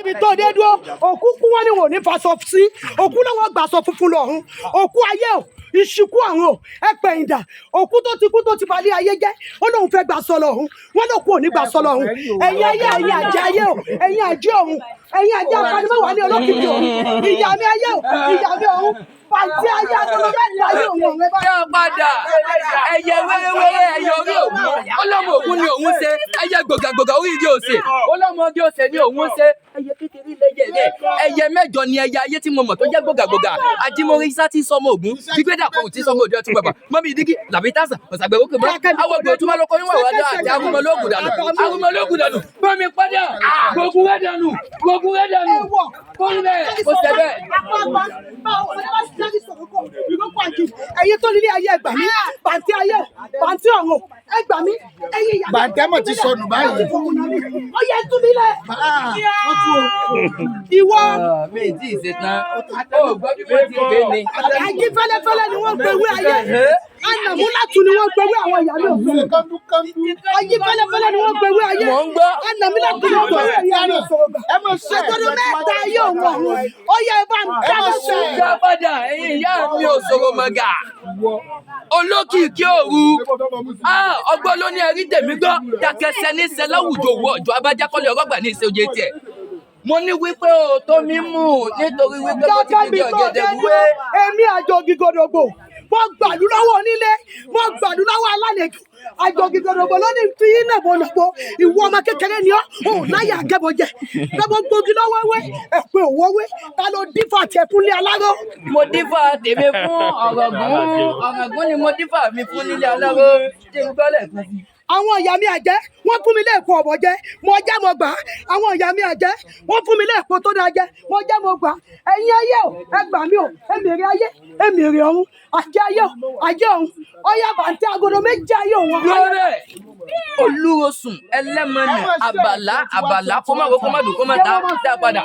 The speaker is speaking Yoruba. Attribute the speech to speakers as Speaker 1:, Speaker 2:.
Speaker 1: níbi tó dé dúró òkú kú wọn ni wọn ò ní faṣọ sí òkú náà wọn gbàṣọ funfun lọ́run òkú ayé o ìṣìkú àwọn o ẹpẹ̀yìndà òkú tó ti balẹ̀ ayé jẹ́ ó lóun fẹ́ gbàṣọ lọ́run wọn lóun kú ò ní gbàṣọ lọ́run ẹ̀yin ayé ẹ̀yin àjẹ́ ayé o ẹ̀yin àjẹ́ ọ̀run ẹ̀yin àjẹ́ apanimọ́wà ní olókìkí ọ̀run ìyá mi ayé o ìyá mi ọ̀run pàǹtí ayé àtọ́lọ́yà ní ayé òun ọ̀run ẹ bá.
Speaker 2: yóò padà ẹyẹ wéréwéré ẹyẹ orí ògún ọlọ́mọ ògún ni òun ṣe ẹyẹ gbògàgbògà orí ìdí òsè ọlọ́mọ bí òsè ni òun ṣe ẹyẹ kékeré lẹyẹ rẹ ẹyẹ mẹ́jọ ni ẹyẹ ayé tí mo mọ̀ tó jẹ́ gbògàgbògà ajímọ̀rí isá tí sọmọ ògún gbígbédà kan tí sọmọ òde ọtí bàbà mọ́bí ìdígí làbí tásà ọ̀sàgbẹ̀wò kò mọ́ àwọn ògbò tó máa lọ́kọ́ níwọ̀n wájú àti arúmọlógún dànù bọ́mi padà gbogbo rẹ̀ dànù kọ́ńbẹ́ kò sẹ́bẹ̀.
Speaker 1: ẹ̀yin tó nílé ayé ẹgbà mí pàǹtí ayé pàǹtí ọ̀run ẹgbà mí ẹ̀yin ìyá.
Speaker 3: bàtẹ́mọ̀ ti sọnù báyìí.
Speaker 1: ó yẹ tú mi lẹ. ìwọ.
Speaker 2: mi ì tí ì ṣe tán ó gbọ́ bí wọ́n ti gbé ni.
Speaker 1: àjí fẹ́lẹ́fẹ́lẹ́ ni wọ́n gbẹ̀wé ayé anamúlátù ni wọ́n gbẹ̀wé àwọn ìyá mi òfin. àjí fẹ́lẹ́fẹ́lẹ́ ni wọ́n gbẹ̀wé ayé anamúlátù ni wọ́n gbẹ̀wé ayé mi òfin. àtọ́dún mẹ́ta ayé òun ọ̀run ó yẹ ẹ bá ń ká lọ sí.
Speaker 2: ṣá padà ẹ̀yin ìyá mi ò sọ̀rọ̀ mọ̀gà olókìkí òru ọgbọ́n ló ní ẹrí tèmi gbọ́ dákẹ́sẹ́ ní sẹ́ láwùjọ òwò ọjọ́ abájákọ́lé ọgọ́gbà ní ìṣe oye tiẹ̀ mo ní wípé o tó mi mú nítorí wípé mo ti fi bí ọ̀gẹ̀dẹ̀ wúwé.
Speaker 1: èmi àjòjì gòdògbò mo gbàdú lọ́wọ́ onílé mo gbàdú lọ́wọ́ alálejò àjòjì gòdògbò lónìí fi iná bọ̀nàbọ̀ ìwọ ọmọ kékeré ni ọ́ ò láyà gẹ́bọ̀jẹ̀ gbẹ́bọ̀ gbòógì lọ́wọ́ wé ẹ̀pẹ́ òwò wé ta ló dífà tiẹ̀ fún ilé aláró.
Speaker 2: mo dífà tèmi fún ọ̀rọ̀gún ni mo dífà mi fún nílé aláró tí n gbọ́lẹ̀ kan sí.
Speaker 1: àwọn ìyá mi àjẹ́ wọ́n fún mi lẹ́ẹ̀kọ́ ọ̀bọ̀ jẹ́ mo jẹ́ mo gbà á àwọn ìyá mi àjẹ́ wọ́n fún mi lẹ́ẹ̀kọ́ tó dáa jẹ́ mo jẹ́ mo gbà á ẹ̀yin ayé o ẹ gbà mí o èmèrè ayé èmèrè ọ̀run àjẹ́ ayé o àjẹ́ ọ̀run ọ̀yá bàǹtẹ́ agodo méjì ayé òun.
Speaker 2: lórí olúrosùn ẹlẹ́mọ̀nà àbàlá kó má dùn kó má dá padà.